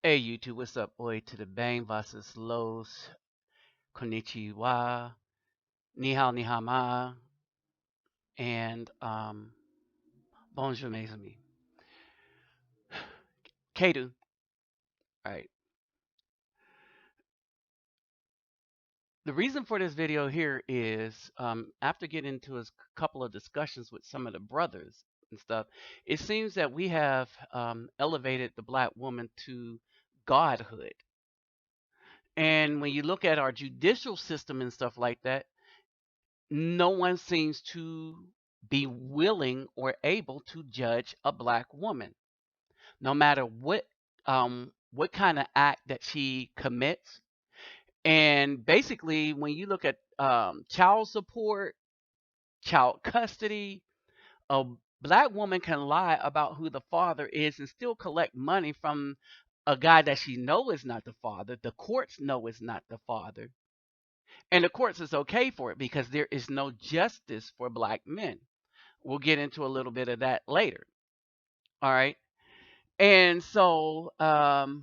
Hey YouTube, what's up? Oi to the bang versus Los, konnichiwa, ni hao ni hama, and bonjour mes amis. Kadu, right. The reason for this video here is after getting into a couple of discussions with some of the brothers and stuff, it seems that we have elevated the black woman to godhood. And when you look at our judicial system and stuff like that, no one seems to be willing or able to judge a black woman, no matter what kind of act that she commits. And basically, when you look at child support, child custody, a black woman can lie about who the father is and still collect money from a guy that she know is not the father. The courts know is not the father. And the courts is okay for it because there is no justice for black men. We'll get into a little bit of that later. All right. And so the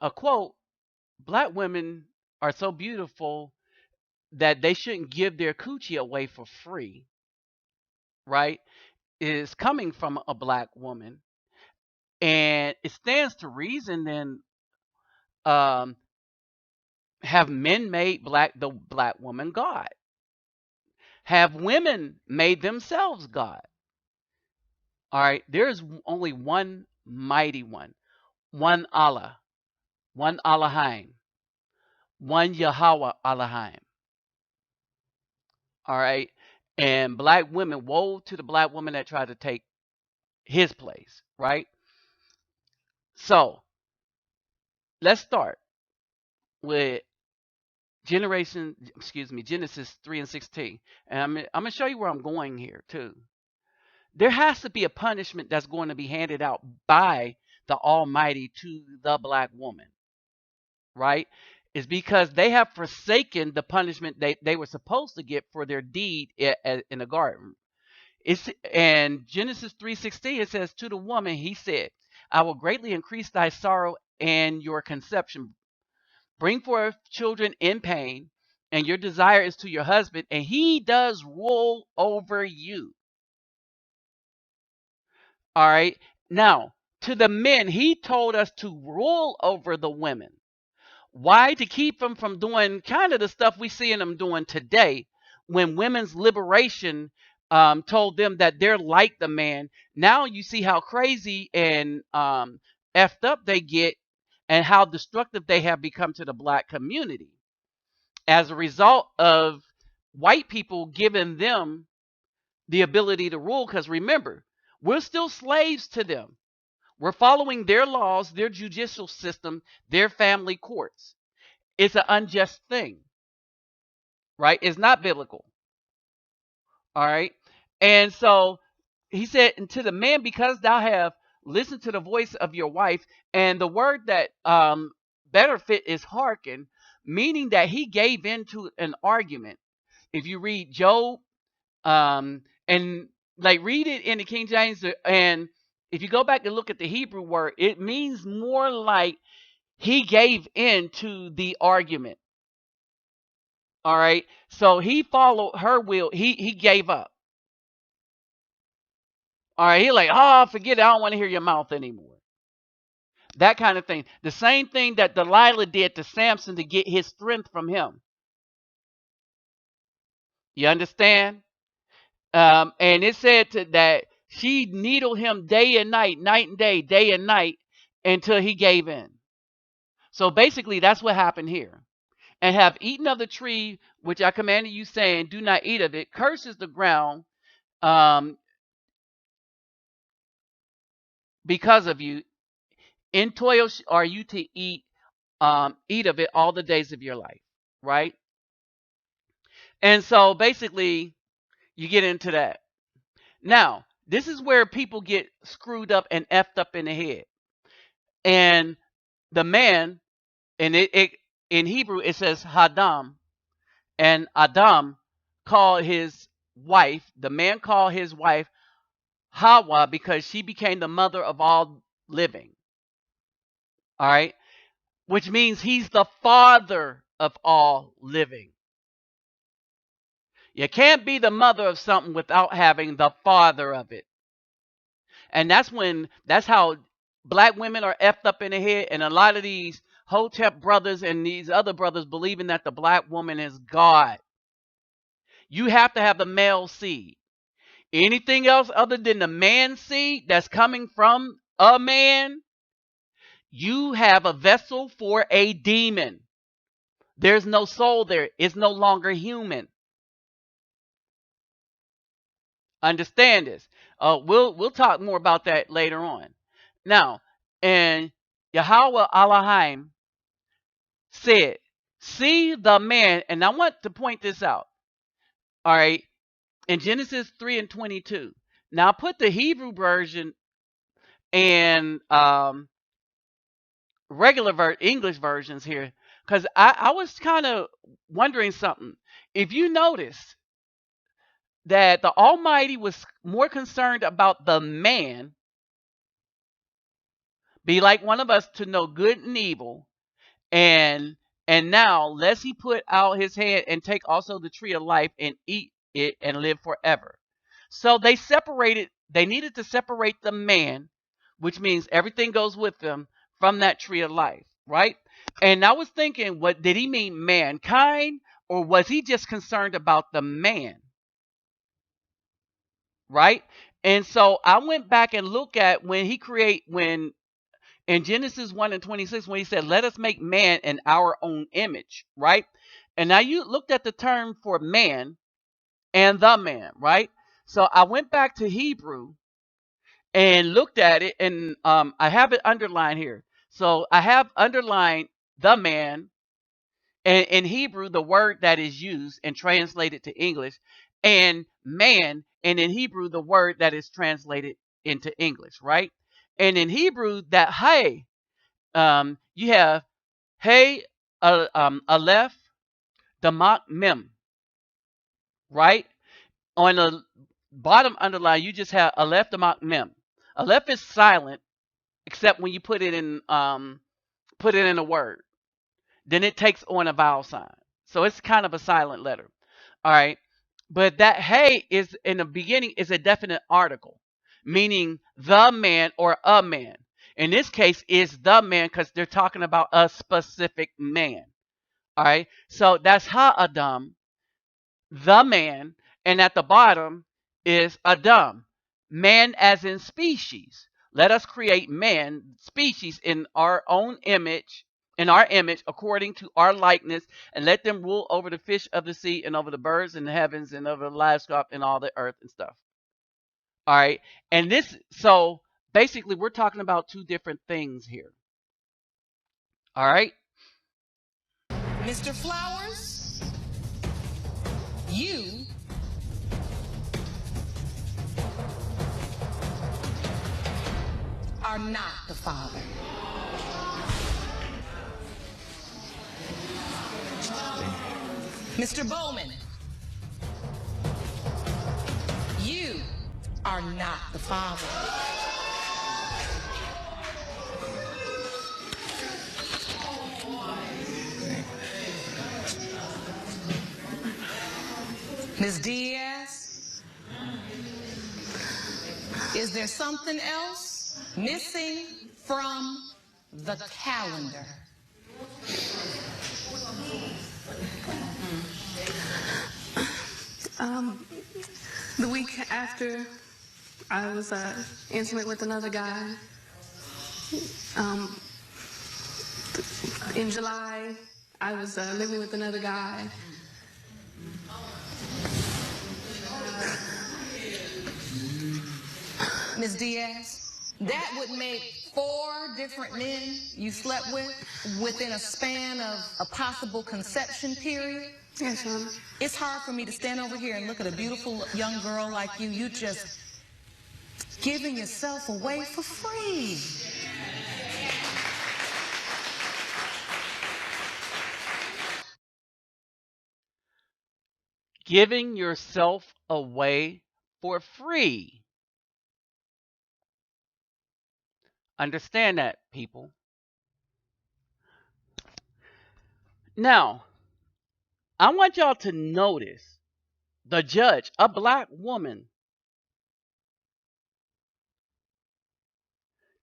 a quote, black women are so beautiful that they shouldn't give their coochie away for free, right? Is coming from a black woman. And it stands to reason then um have men made the black woman God? Have women made themselves God? All right, there is only one mighty one Allah, one Elohim, one Yahweh Elohim. All right, and black women, woe to the black woman that tried to take his place, right? So let's start with Genesis 3:16, and I'm gonna show you where I'm going here too. There has to be a punishment that's going to be handed out by the Almighty to the black woman, right? Is because they have forsaken the punishment they were supposed to get for their deed in the garden. It's and Genesis 3:16 it says to the woman he said, I will greatly increase thy sorrow and your conception. Bring forth children in pain, and your desire is to your husband, and he does rule over you. All right. Now, to the men, he told us to rule over the women. Why? To keep them from doing kind of the stuff we see them doing today when women's liberation told them that they're like the man. Now you see how crazy and effed up they get and how destructive they have become to the black community as a result of white people giving them the ability to rule. Because remember, we're still slaves to them. We're following their laws, their judicial system, their family courts. It's an unjust thing, right? It's not biblical. All right. And so he said, and to the man, because thou have listened to the voice of your wife, and the word that better fit is hearken, meaning that he gave in to an argument. If you read Job, and like read it in the King James, and if you go back and look at the Hebrew word, it means more like he gave in to the argument. All right. So he followed her will. He gave up. All right. He like, oh, forget it. I don't want to hear your mouth anymore. That kind of thing. The same thing that Delilah did to Samson to get his strength from him. You understand? And it said that she needled him day and night and day and night, until he gave in. So basically, that's what happened here. And have eaten of the tree which I commanded you, saying, do not eat of it. Curses the ground um, because of you. In toil are you to eat of it all the days of your life, right? And so basically, you get into that. Now, this is where people get screwed up and effed up in the head. And the man, and it in Hebrew it says Hadam, and Adam called his wife. The man called his wife Hawa because she became the mother of all living. All right. Which means he's the father of all living. You can't be the mother of something without having the father of it. And that's how black women are effed up in the head. And a lot of these Hotep brothers and these other brothers believing that the black woman is God. You have to have the male seed. Anything else other than the man seed that's coming from a man, you have a vessel for a demon. There's no soul there. It's no longer human. Understand this. We'll talk more about that later on. Now, and Yahweh Elohim said, "See the man," and I want to point this out. All right, in Genesis 3:22. Now, put the Hebrew version and regular English versions here, because I was kind of wondering something. If you notice that the Almighty was more concerned about the man, be like one of us to know good and evil, and now lest he put out his hand and take also the tree of life and eat it and live forever. So they needed to separate the man, which means everything goes with them, from that tree of life, right? And I was thinking, what did he mean, mankind, or was he just concerned about the man? Right? And so I went back and looked at when in Genesis 1:26, when he said, "Let us make man in our own image," right? And now you looked at the term for man and the man, right? So I went back to Hebrew and looked at it, and I have it underlined here. So I have underlined the man, and in Hebrew, the word that is used and translated to English, and man, and in Hebrew, the word that is translated into English, right? And in Hebrew, that hey, you have hey, aleph, damak, mem, right? On the bottom underline, you just have aleph, damak, mem. Aleph is silent except when you put it in a word. Then it takes on a vowel sign. So it's kind of a silent letter. All right. But that hey is in the beginning is a definite article, meaning the man or a man. In this case, is the man because they're talking about a specific man. All right. So that's Ha Adam, the man. And at the bottom is Adam, man as in species. Let us create man, species, in our image, according to our likeness, and let them rule over the fish of the sea and over the birds in the heavens and over the livestock and all the earth and stuff. All right. And so basically, we're talking about two different things here. All right. Mr. Flowers, you are not the father. Mr. Bowman, you are not the father. Ms. Diaz, is there something else missing from the calendar? The week after I was intimate with another guy, in July, I was living with another guy. Ms. Diaz, that would make 4 different men you slept with within a span of a possible conception period. Yes, Your Honor. It's hard for me to stand over here and look at a beautiful young girl like you. You just giving yourself away for free. Giving yourself away for free. Understand that, people. Now, I want y'all to notice the judge, a black woman,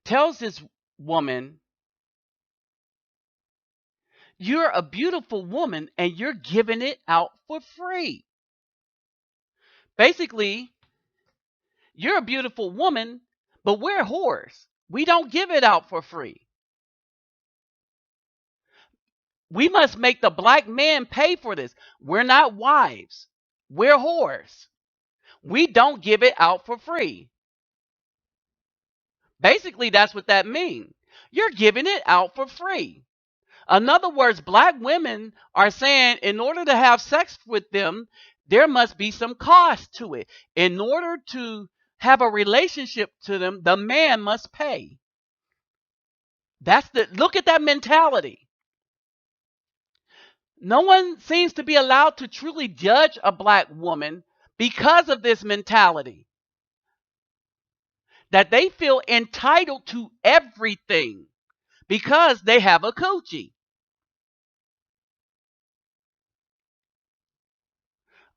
tells this woman, "You're a beautiful woman and you're giving it out for free." Basically, you're a beautiful woman, but we're whores. We don't give it out for free. We must make the black man pay for this. We're not wives. We're whores. We don't give it out for free. Basically, that's what that means. You're giving it out for free. In other words, black women are saying in order to have sex with them, there must be some cost to it. In order to have a relationship to them, the man must pay. Look at that mentality. No one seems to be allowed to truly judge a black woman because of this mentality. That they feel entitled to everything because they have a coochie.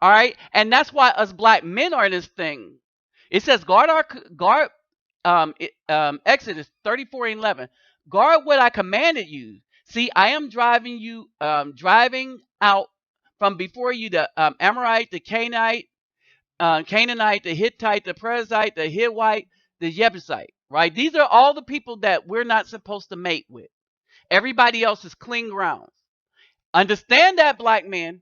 All right, and that's why us black men are in this thing. It says guard Exodus 34:11. Guard what I commanded you. See, I am driving out from before you the Amorite, the Canaanite, the Hittite, the Perizzite, the Hivite, the Jebusite. Right? These are all the people that we're not supposed to mate with. Everybody else is clean grounds. Understand that, black man.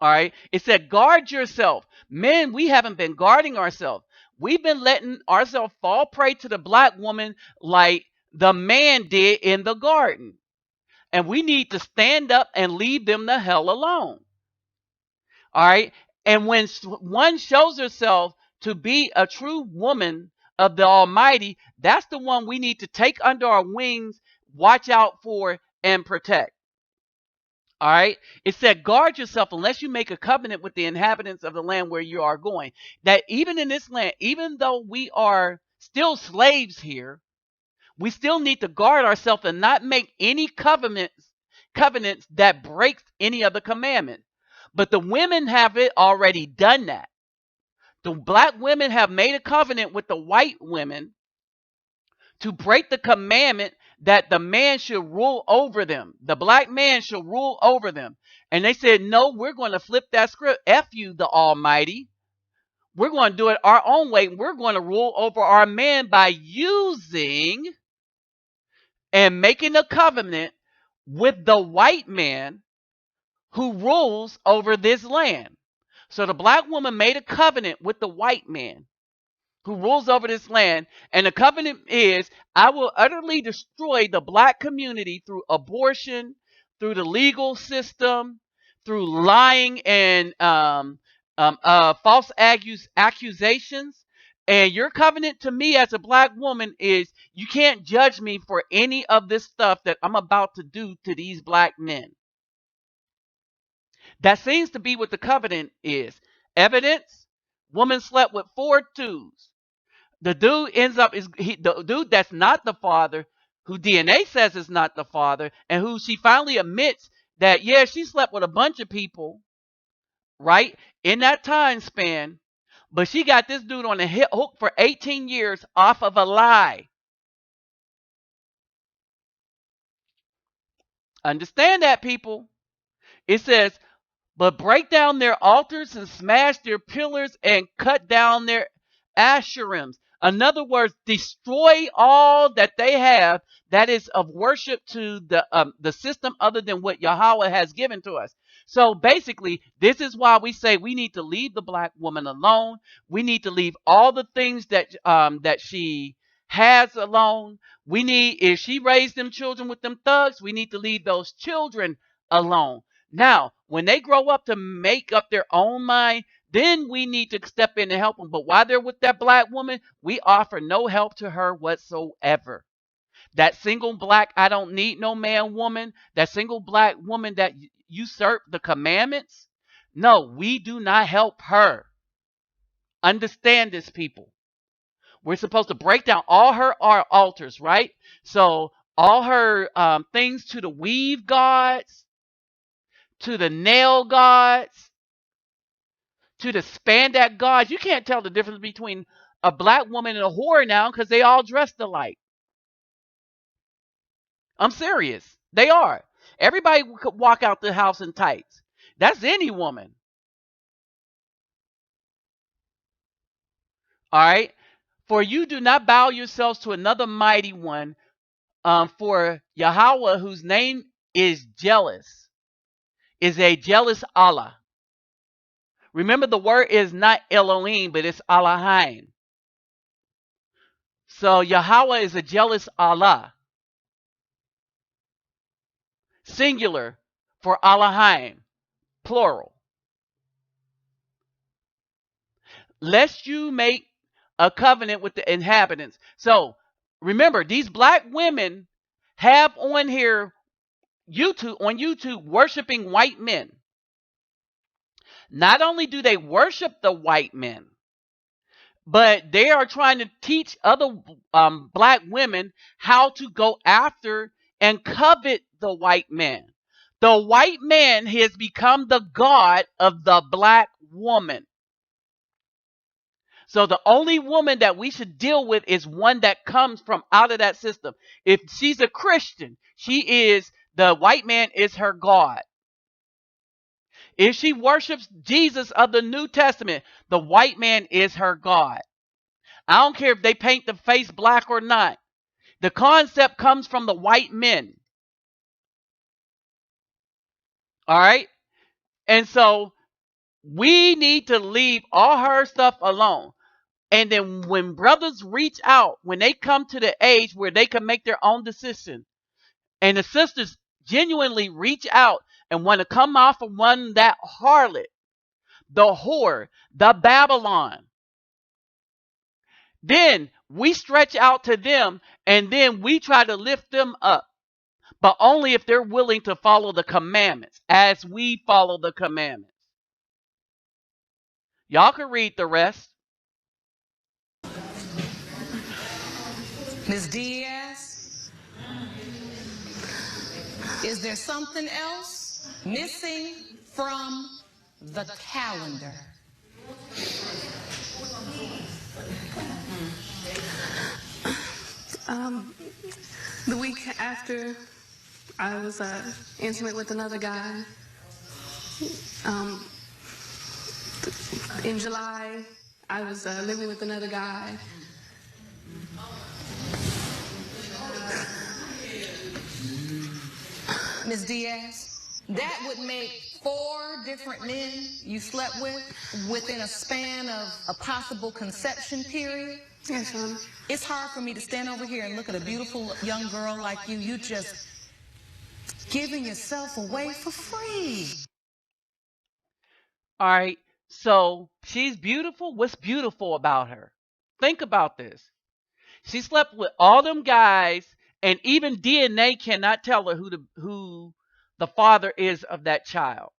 All right. It said, guard yourself. Men, we haven't been guarding ourselves. We've been letting ourselves fall prey to the black woman like the man did in the garden. And we need to stand up and leave them the hell alone. All right. And when one shows herself to be a true woman of the Almighty, that's the one we need to take under our wings, watch out for, and protect. All right. It said, guard yourself unless you make a covenant with the inhabitants of the land where you are going. That even in this land, even though we are still slaves here, we still need to guard ourselves and not make any covenants that breaks any of the commandments. But the women have it already done that. The black women have made a covenant with the white women to break the commandment that the man should rule over them. The black man should rule over them. And they said, no, we're going to flip that script. F you, the Almighty. We're going to do it our own way. We're going to rule over our man by using and making a covenant with the white man who rules over this land. So the black woman made a covenant with the white man who rules over this land. And the covenant is, I will utterly destroy the black community through abortion, through the legal system, through lying and false accusations. And your covenant to me as a black woman is you can't judge me for any of this stuff that I'm about to do to these black men. That seems to be what the covenant is. Evidence, woman slept with 4 dudes. The dude ends up the dude that's not the father, who DNA says is not the father, and who she finally admits that yeah, she slept with a bunch of people, right, in that time span, but she got this dude on the hook for 18 years off of a lie. Understand that, people. It says, but break down their altars and smash their pillars and cut down their Asherims. In other words, destroy all that they have that is of worship to the system other than what Yahweh has given to us. So basically, this is why we say we need to leave the black woman alone. We need to leave all the things that she has alone. We need, if she raised them children with them thugs, we need to leave those children alone. Now, when they grow up to make up their own mind, then we need to step in and help them. But while they're with that black woman, we offer no help to her whatsoever. That single black, I don't need no man woman, that single black woman that usurp the commandments, no, we do not help her. Understand this, people. We're supposed to break down all her altars, right? So all her things to the weave gods, to the nail gods, to the spandex gods. You can't tell the difference between a black woman and a whore now because they all dressed alike. I'm serious. They are. Everybody could walk out the house in tights. That's any woman. All right. For you do not bow yourselves to another mighty one, for Yahweh, whose name is jealous, is a jealous Allah. Remember, the word is not Elohim, but it's Elohim. So Yahweh is a jealous Allah, singular for Elohim, plural. Lest you make a covenant with the inhabitants. So remember, these black women have on here YouTube worshiping white men. Not only do they worship the white men, but they are trying to teach other black women how to go after and covet the white man. The white man has become the god of the black woman. So the only woman that we should deal with is one that comes from out of that system. If she's a Christian, the white man is her God. If she worships Jesus of the New Testament, the white man is her God. I don't care if they paint the face black or not. The concept comes from the white men. All right? And so we need to leave all her stuff alone. And then when brothers reach out, when they come to the age where they can make their own decision, and the sisters genuinely reach out and want to come off of that harlot, the whore, the Babylon, then we stretch out to them and then we try to lift them up. But only if they're willing to follow the commandments as we follow the commandments. Y'all can read the rest. Ms. Diaz, is there something else missing from the calendar? The week after I was intimate with another guy, in July, I was living with another guy. Ms. Diaz, that would make 4 different men you slept with within a span of a possible conception period. Yes, Mom. It's hard for me to stand over here and look at a beautiful young girl like you. You just giving yourself away for free. All right. So she's beautiful. What's beautiful about her? Think about this. She slept with all them guys, and even DNA cannot tell her who the father is of that child.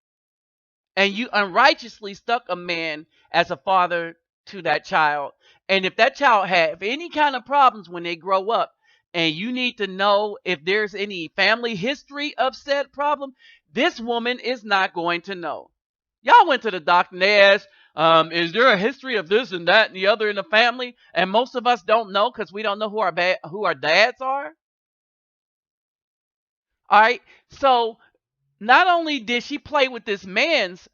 And you unrighteously stuck a man as a father to that child. And if that child have any kind of problems when they grow up, and you need to know if there's any family history of said problem, this woman is not going to know. Y'all went to the doctor and they asked, is there a history of this and that and the other in the family? And most of us don't know because we don't know who our dads are. All right. So not only did she play with this man's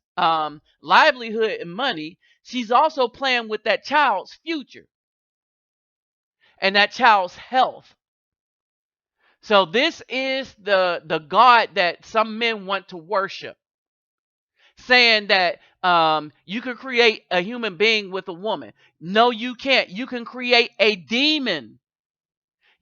livelihood and money, she's also playing with that child's future and that child's health. So this is the God that some men want to worship, saying that you can create a human being with a woman. No, you can't. You can create a demon.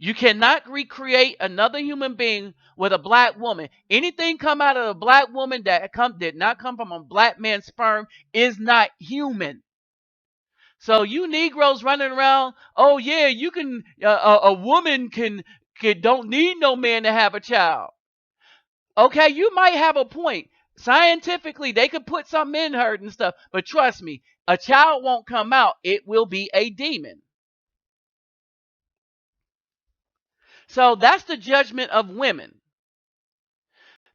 You cannot recreate another human being with a black woman. Anything come out of a black woman that did not come from a black man's sperm is not human. So you Negroes running around, oh yeah, you can. A woman can don't need no man to have a child. Okay, you might have a point. Scientifically, they could put something in her and stuff, but trust me, a child won't come out. It will be a demon. So that's the judgment of women.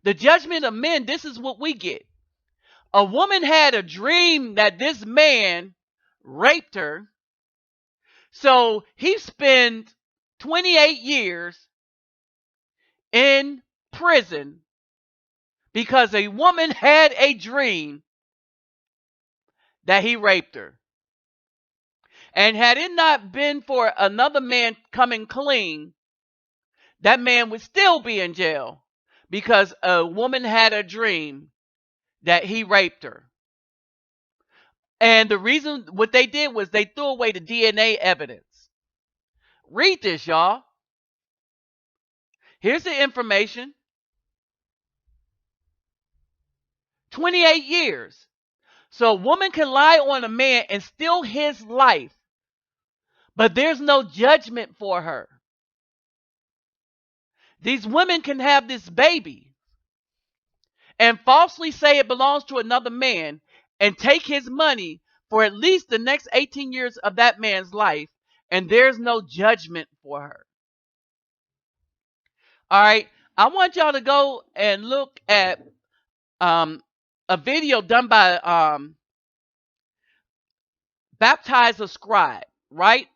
The judgment of men, this is what we get. A woman had a dream that this man raped her. So he spent 28 years in prison because a woman had a dream that he raped her. And had it not been for another man coming clean, that man would still be in jail because a woman had a dream that he raped her. And the reason what they did was they threw away the DNA evidence. Read this, y'all. Here's the information. 28 years. So a woman can lie on a man and steal his life, but there's no judgment for her. These women can have this baby and falsely say it belongs to another man and take his money for at least the next 18 years of that man's life, and there's no judgment for her. All right, I want y'all to go and look at a video done by Baptize a Scribe, right?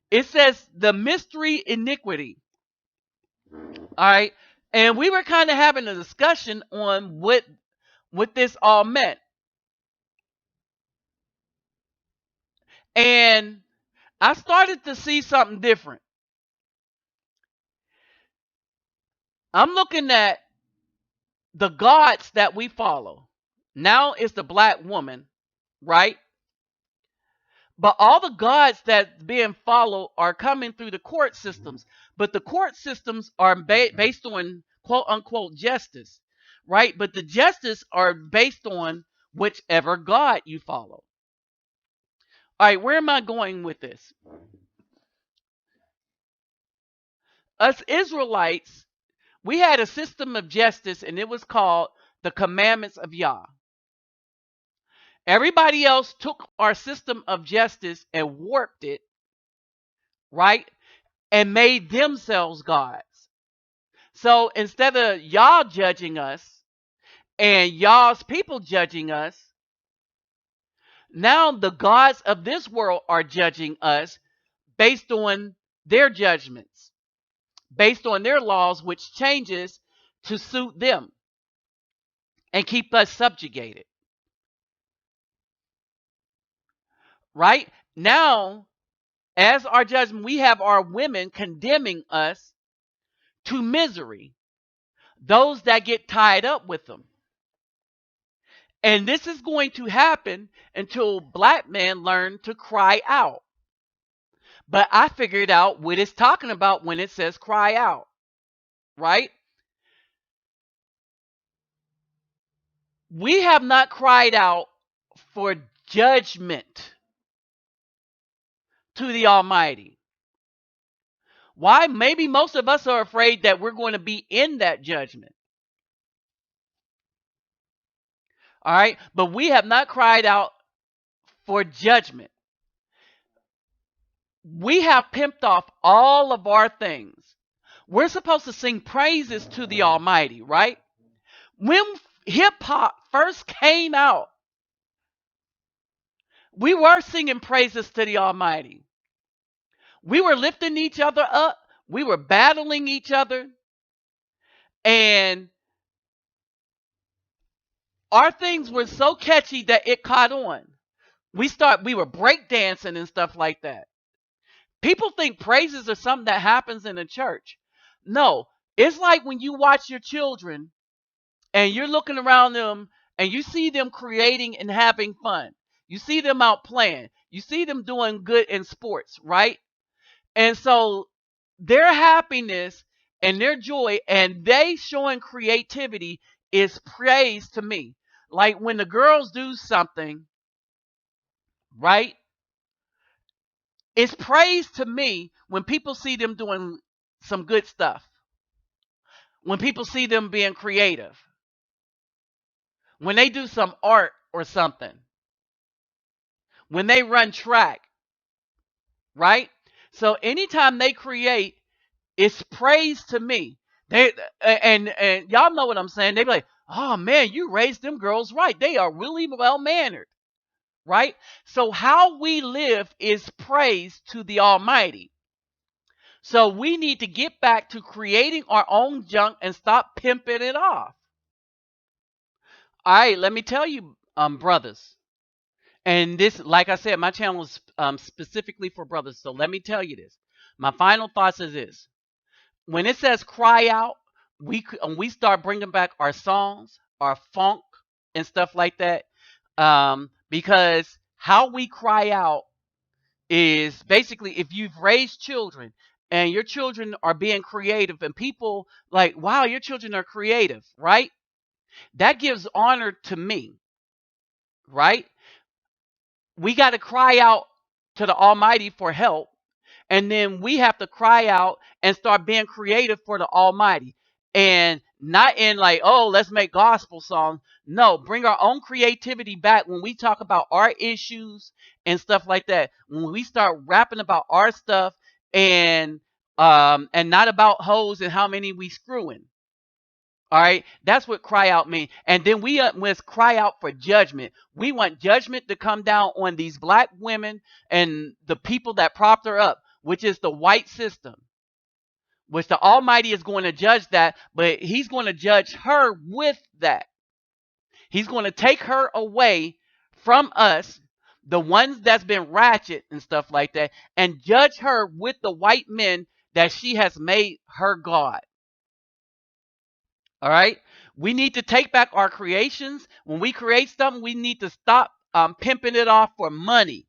It says the mystery iniquity. All right. And we were kind of having a discussion on what this all meant. And I started to see something different. I'm looking at the gods that we follow. Now it's the black woman, right? But all the gods that's being followed are coming through the court systems. But the court systems are based on quote unquote justice, right? But the justice are based on whichever God you follow. All right, where am I going with this? Us Israelites, we had a system of justice, and it was called the commandments of Yah. Everybody else took our system of justice and warped it, right? And made themselves gods. So instead of Yah judging us and Yah's people judging us, now the gods of this world are judging us based on their judgments, based on their laws, which changes to suit them and keep us subjugated. Right? Now, as our judgment, we have our women condemning us to misery, those that get tied up with them. And this is going to happen until black men learn to cry out. But I figured out what it's talking about when it says cry out, right? We have not cried out for judgment to the Almighty. Why? Maybe most of us are afraid that we're going to be in that judgment. All right? But we have not cried out for judgment. We have pimped off all of our things. We're supposed to sing praises to the Almighty, right? When hip hop first came out, we were singing praises to the Almighty. We were lifting each other up. We were battling each other. And our things were so catchy that it caught on. We were breakdancing and stuff like that. People think praises are something that happens in a church. No, it's like when you watch your children and you're looking around them and you see them creating and having fun. You see them out playing. You see them doing good in sports, right? And so their happiness and their joy and they showing creativity is praise to me. Like when the girls do something, right? It's praise to me when people see them doing some good stuff. When people see them being creative. When they do some art or something. When they run track. Right? So anytime they create, it's praise to me. They and y'all know what I'm saying. They be like, "Oh man, you raised them girls right. They are really well mannered." Right? So how we live is praise to the Almighty. So we need to get back to creating our own junk and stop pimping it off. All right, let me tell you, brothers. And this, like I said, my channel is specifically for brothers. So let me tell you this. My final thoughts is this: when it says cry out, we start bringing back our songs, our funk, and stuff like that. Because how we cry out is basically if you've raised children and your children are being creative, and people like, wow, your children are creative, right? That gives honor to me, right? We got to cry out to the Almighty for help, and then we have to cry out and start being creative for the Almighty, and not in like, oh, let's make gospel songs. No, bring our own creativity back when we talk about our issues and stuff like that. When we start rapping about our stuff, and not about hoes and how many we screwing. All right, that's what cry out means. And then we must cry out for judgment. We want judgment to come down on these black women and the people that propped her up, which is the white system, which the Almighty is going to judge that, but He's going to judge her with that. He's going to take her away from us, the ones that's been ratchet and stuff like that, and judge her with the white men that she has made her God. All right. We need to take back our creations. When we create something, we need to stop pimping it off for money.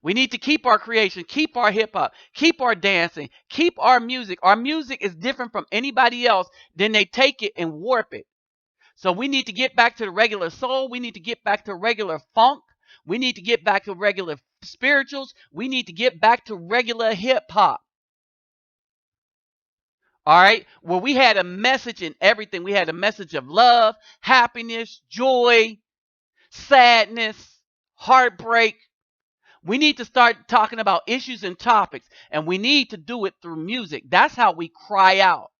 We need to keep our creation, keep our hip hop, keep our dancing, keep our music. Our music is different from anybody else. Then they take it and warp it. So we need to get back to the regular soul. We need to get back to regular funk. We need to get back to regular spirituals. We need to get back to regular hip hop. All right. Well, we had a message in everything. We had a message of love, happiness, joy, sadness, heartbreak. We need to start talking about issues and topics, and we need to do it through music. That's how we cry out.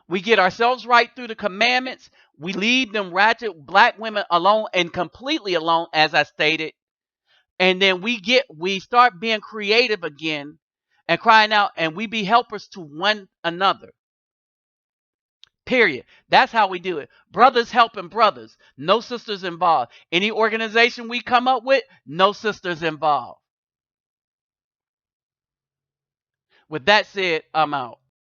We get ourselves right through the commandments. We leave them ratchet black women alone and completely alone, as I stated. And then we start being creative again and crying out, and we be helpers to one another. Period. That's how we do it. Brothers helping brothers. No sisters involved. Any organization we come up with, no sisters involved. With that said, I'm out.